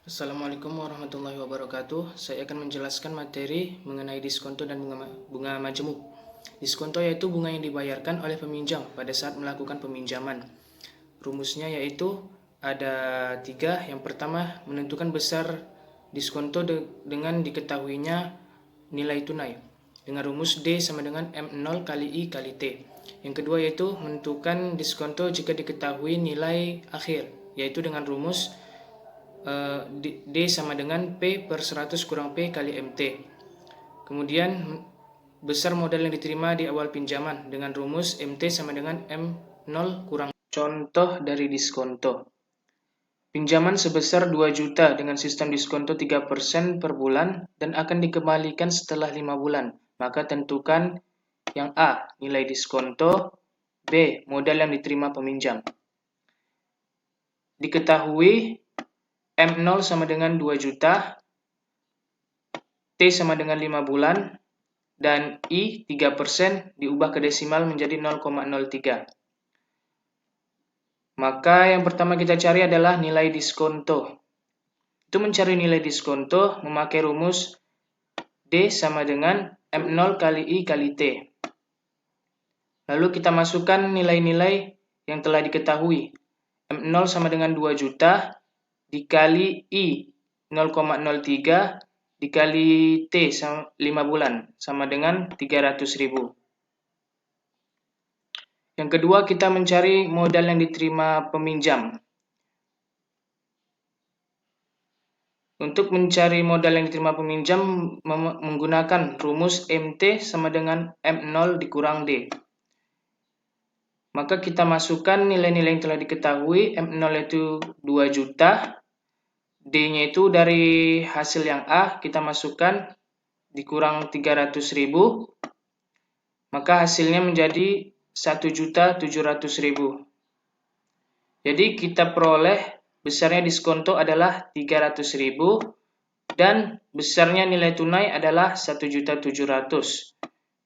Assalamualaikum warahmatullahi wabarakatuh. Saya akan menjelaskan materi mengenai diskonto dan bunga majemuk. Diskonto yaitu bunga yang dibayarkan oleh peminjam pada saat melakukan peminjaman. Rumusnya yaitu ada 3. Yang pertama, menentukan besar diskonto dengan diketahuinya nilai tunai dengan rumus D sama dengan M0 kali I kali T. Yang kedua yaitu menentukan diskonto jika diketahui nilai akhir, yaitu dengan rumus D sama dengan P per 100 kurang P kali MT. Kemudian besar modal yang diterima di awal pinjaman dengan rumus MT sama dengan M0 kurang. Contoh dari diskonto. Pinjaman sebesar 2 juta dengan sistem diskonto 3% per bulan dan akan dikembalikan setelah 5 bulan. Maka tentukan yang A, nilai diskonto, B, modal yang diterima peminjam. Diketahui M0 sama dengan 2 juta, T sama dengan 5 bulan, dan I 3% diubah ke desimal menjadi 0,03. Maka yang pertama kita cari adalah nilai diskonto. Untuk mencari nilai diskonto, memakai rumus D sama dengan M0 kali I kali T. Lalu kita masukkan nilai-nilai yang telah diketahui. M0 sama dengan 2 juta, dikali I 0,03, dikali T 5 bulan, sama dengan 300.000. Yang kedua, kita mencari modal yang diterima peminjam. Untuk mencari modal yang diterima peminjam menggunakan rumus MT sama dengan M0 dikurang D. Maka kita masukkan nilai-nilai yang telah diketahui. M0 itu 2 juta, D-nya itu dari hasil yang A kita masukkan dikurang 300.000, maka hasilnya menjadi 1.700.000. Jadi kita peroleh besarnya diskonto adalah 300.000 dan besarnya nilai tunai adalah 1.700.000,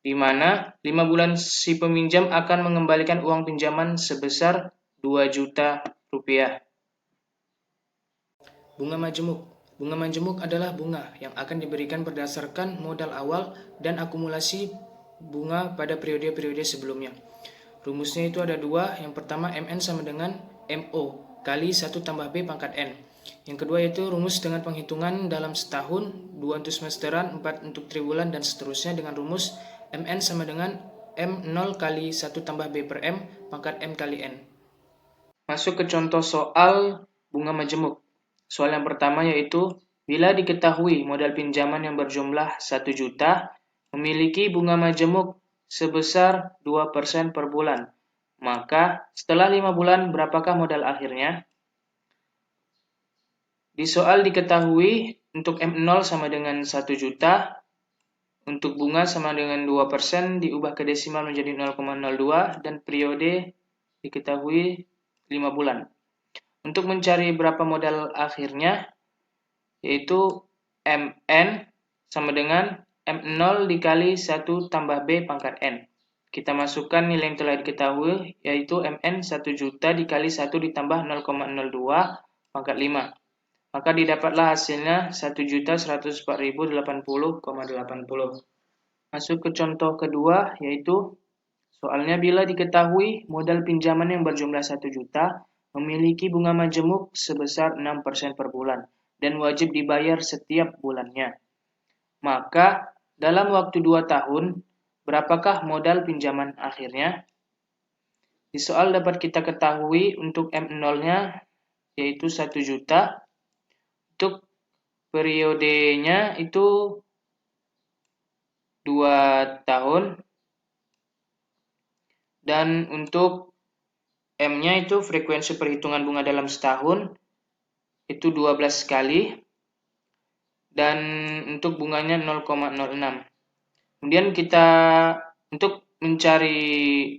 di mana 5 bulan si peminjam akan mengembalikan uang pinjaman sebesar 2 juta rupiah. Bunga majemuk. Bunga majemuk adalah bunga yang akan diberikan berdasarkan modal awal dan akumulasi bunga pada periode-periode sebelumnya. Rumusnya itu ada 2. Yang pertama MN sama dengan MO kali 1 tambah B pangkat N. Yang kedua yaitu rumus dengan penghitungan dalam setahun, 2 untuk semesteran, 4 untuk triwulan, dan seterusnya dengan rumus MN sama dengan M0 kali 1 tambah B per M pangkat M kali N. Masuk ke contoh soal bunga majemuk. Soal yang pertama yaitu, bila diketahui modal pinjaman yang berjumlah 1 juta, memiliki bunga majemuk sebesar 2% per bulan, maka setelah 5 bulan berapakah modal akhirnya? Di soal diketahui untuk M0 sama dengan 1 juta, untuk bunga sama dengan 2% diubah ke desimal menjadi 0,02 dan periode diketahui 5 bulan. Untuk mencari berapa modal akhirnya, yaitu MN sama dengan M0 dikali 1 tambah B pangkat N. Kita masukkan nilai yang telah diketahui, yaitu MN 1 juta dikali 1 ditambah 0,02 pangkat 5. Maka didapatlah hasilnya 1.104.080,80. Masuk ke contoh kedua, yaitu soalnya bila diketahui modal pinjaman yang berjumlah 1 juta, memiliki bunga majemuk sebesar 6% per bulan dan wajib dibayar setiap bulannya. Maka dalam waktu 2 tahun, berapakah modal pinjaman akhirnya? Di soal dapat kita ketahui untuk M0-nya yaitu 1 juta. Untuk periodenya itu 2 tahun. Dan untuk M-nya itu frekuensi perhitungan bunga dalam setahun itu 12 kali, dan untuk bunganya 0,06. Kemudian kita untuk mencari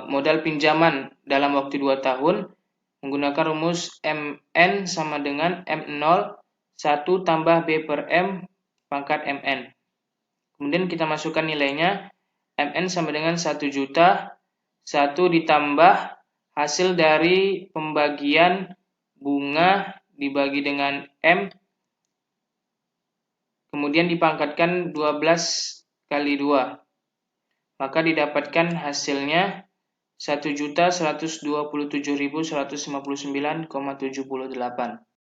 modal pinjaman dalam waktu 2 tahun menggunakan rumus MN sama dengan M0 1 tambah B per M pangkat MN. Kemudian kita masukkan nilainya. MN sama dengan 1 juta, 1 ditambah hasil dari pembagian bunga dibagi dengan M, kemudian dipangkatkan 12 kali 2. Maka didapatkan hasilnya 1.127.159,78.